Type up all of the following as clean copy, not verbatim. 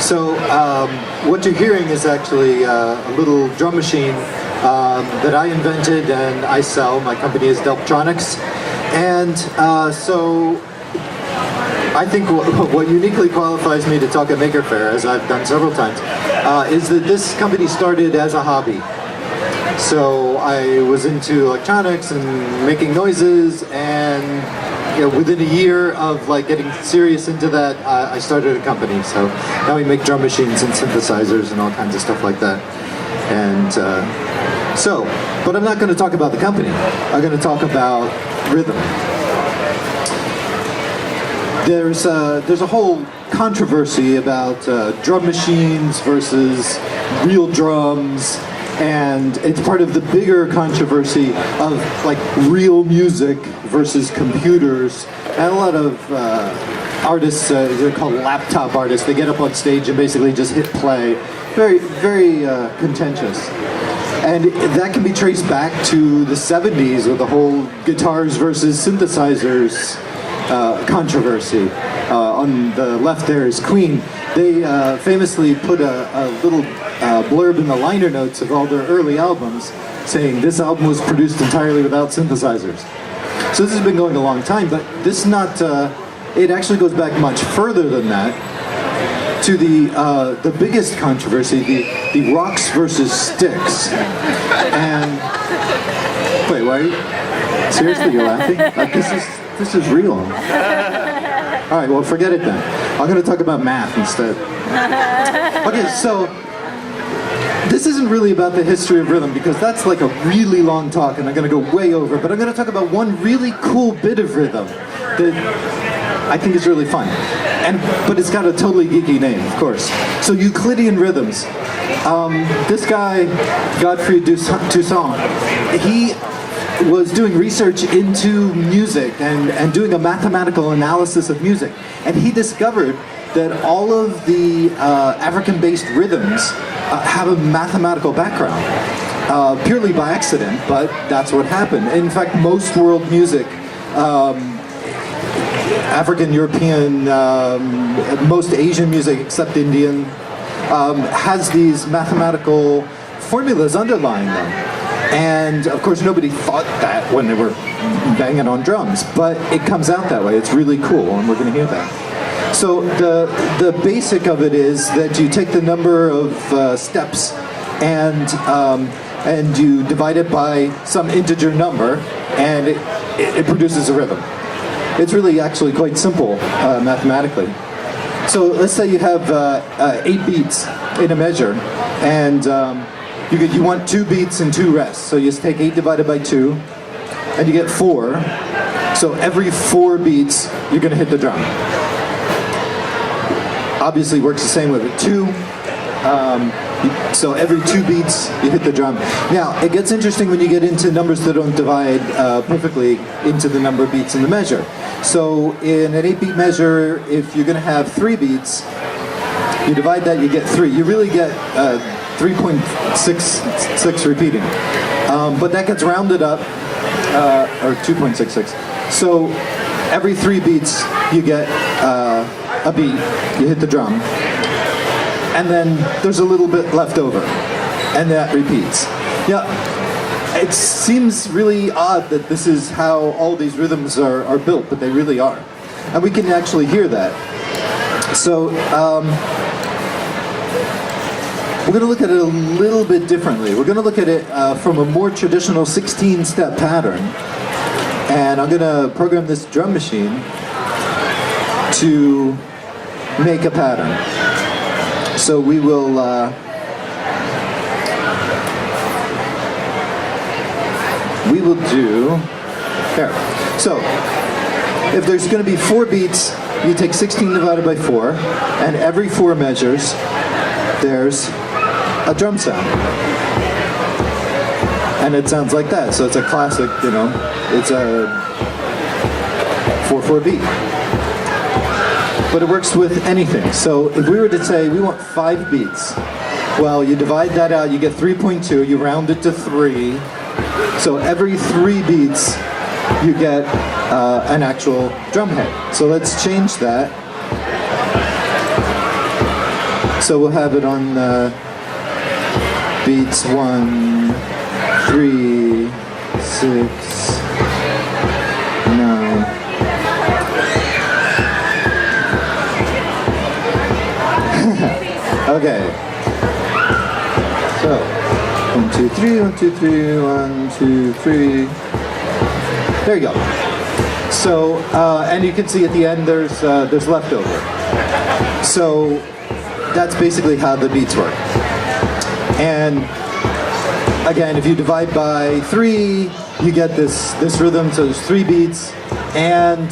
So what you're hearing is actually a little drum machine that I invented and I sell. My company is Delptronics. And so I think what uniquely qualifies me to talk at Maker Faire, as I've done several times, is that this company started as a hobby. So I was into electronics and making noises, and within a year of getting serious into that, I started a company. So now we make drum machines and synthesizers and all kinds of stuff like that. And but I'm not going to talk about the company. I'm going to talk about rhythm. There's a whole controversy about drum machines versus real drums, and it's part of the bigger controversy of real music versus computers. And a lot of artists, they're called laptop artists, they get up on stage and basically just hit play. Very, very contentious. And that can be traced back to the 70s with the whole guitars versus synthesizers controversy. On the left there is Queen. They famously put a little blurb in the liner notes of all their early albums saying this album was produced entirely without synthesizers. So this has been going a long time, but this it actually goes back much further than that to the biggest controversy, the rocks versus sticks. And wait, why are you seriously, you're laughing? This is real. All right, well, forget it then. I'm going to talk about math instead. Okay, so this isn't really about the history of rhythm, because that's a really long talk and I'm going to go way over, but I'm going to talk about one really cool bit of rhythm that I think is really fun. But it's got a totally geeky name, of course. So Euclidean rhythms. This guy, Godfrey Toussaint, he was doing research into music and doing a mathematical analysis of music. And he discovered that all of the African-based rhythms have a mathematical background, purely by accident, but that's what happened. In fact, most world music, African, European, most Asian music except Indian, has these mathematical formulas underlying them. And of course nobody thought that when they were banging on drums, but it comes out that way. It's really cool, and we're going to hear that. So the basic of it is that you take the number of steps and you divide it by some integer number, and it produces a rhythm. It's really actually quite simple mathematically. So let's say you have 8 beats in a measure, and you want 2 beats and 2 rests. So you just take 8 divided by 2, and you get 4. So every 4 beats, you're going to hit the drum. Obviously works the same with it. 2. So every 2 beats, you hit the drum. Now, it gets interesting when you get into numbers that don't divide perfectly into the number of beats in the measure. So in an 8-beat measure, if you're going to have 3 beats, you divide that, you get 3. You really get 3.66 repeating. But that gets rounded up, or 2.66. So every 3 beats, you get a beat, you hit the drum. And then there's a little bit left over, and that repeats. Yeah, it seems really odd that this is how all these rhythms are built, but they really are. And we can actually hear that. So we're going to look at it a little bit differently. We're going to look at it from a more traditional 16-step pattern. And I'm going to program this drum machine to make a pattern. So we will do there. So if there's going to be 4 beats, you take 16 divided by 4, and every 4 measures, there's a drum sound. And it sounds like that. So it's a classic, it's a 4/4 beat. But it works with anything. So if we were to say we want 5 beats, well, you divide that out, you get 3.2, you round it to 3. So every 3 beats, you get an actual drum head. So let's change that. So we'll have it on beats 1, 3, 6, 9. Okay. So 1, 2, 3, 1, 2, 3, 1, 2, 3. There you go. So, and you can see at the end there's leftover. So that's basically how the beats work. And again, if you divide by 3, you get this rhythm. So there's 3 beats, and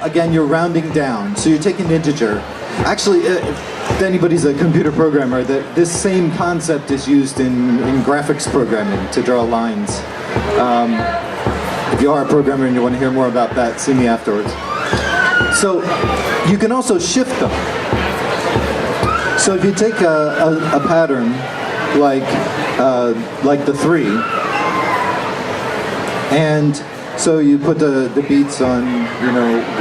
again, you're rounding down. So you're taking an integer. Actually, if anybody's a computer programmer, this same concept is used in graphics programming to draw lines. If you are a programmer and you want to hear more about that, see me afterwards. So you can also shift them. So if you take a pattern like the 3, and so you put the beats on,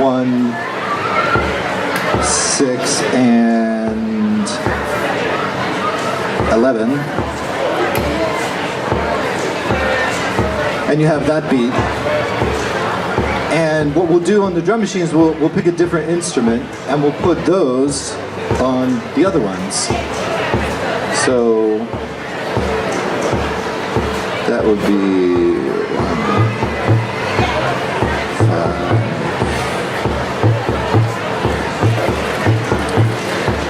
1, 6, and 11, and you have that beat. And what we'll do on the drum machines, we'll pick a different instrument and we'll put those on the other ones. So that would be 1,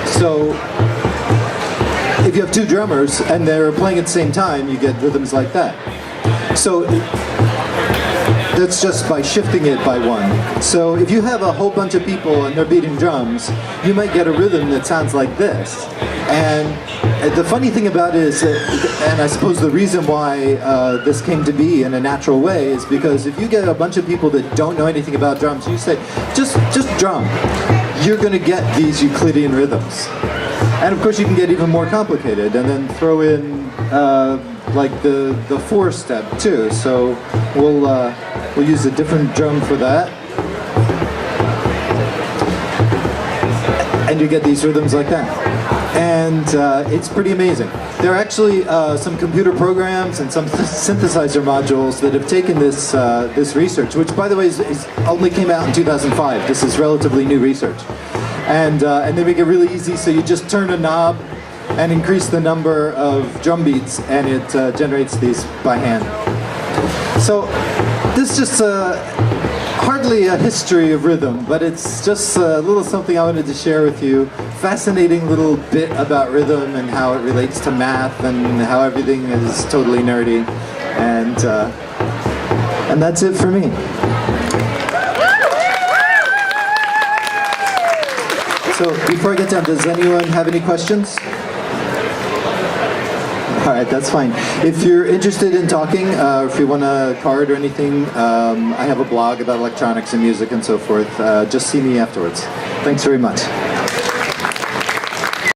5. So if you have 2 drummers and they're playing at the same time, you get rhythms like that. So that's just by shifting it by 1. So if you have a whole bunch of people and they're beating drums, you might get a rhythm that sounds like this. And the funny thing about it is, and I suppose the reason why this came to be in a natural way, is because if you get a bunch of people that don't know anything about drums, you say, just drum, you're going to get these Euclidean rhythms. And of course you can get even more complicated and then throw in like the 4-step too. So we'll use a different drum for that. And you get these rhythms like that. And it's pretty amazing. There are actually some computer programs and some synthesizer modules that have taken this research, which by the way is only came out in 2005. This is relatively new research. And they make it really easy, so you just turn a knob and increase the number of drum beats, and it generates these by hand. So this is just hardly a history of rhythm, but it's just a little something I wanted to share with you. Fascinating little bit about rhythm and how it relates to math and how everything is totally nerdy. And that's it for me. So before I get down, does anyone have any questions? All right, that's fine. If you're interested in talking, or if you want a card or anything, I have a blog about electronics and music and so forth. Just see me afterwards. Thanks very much.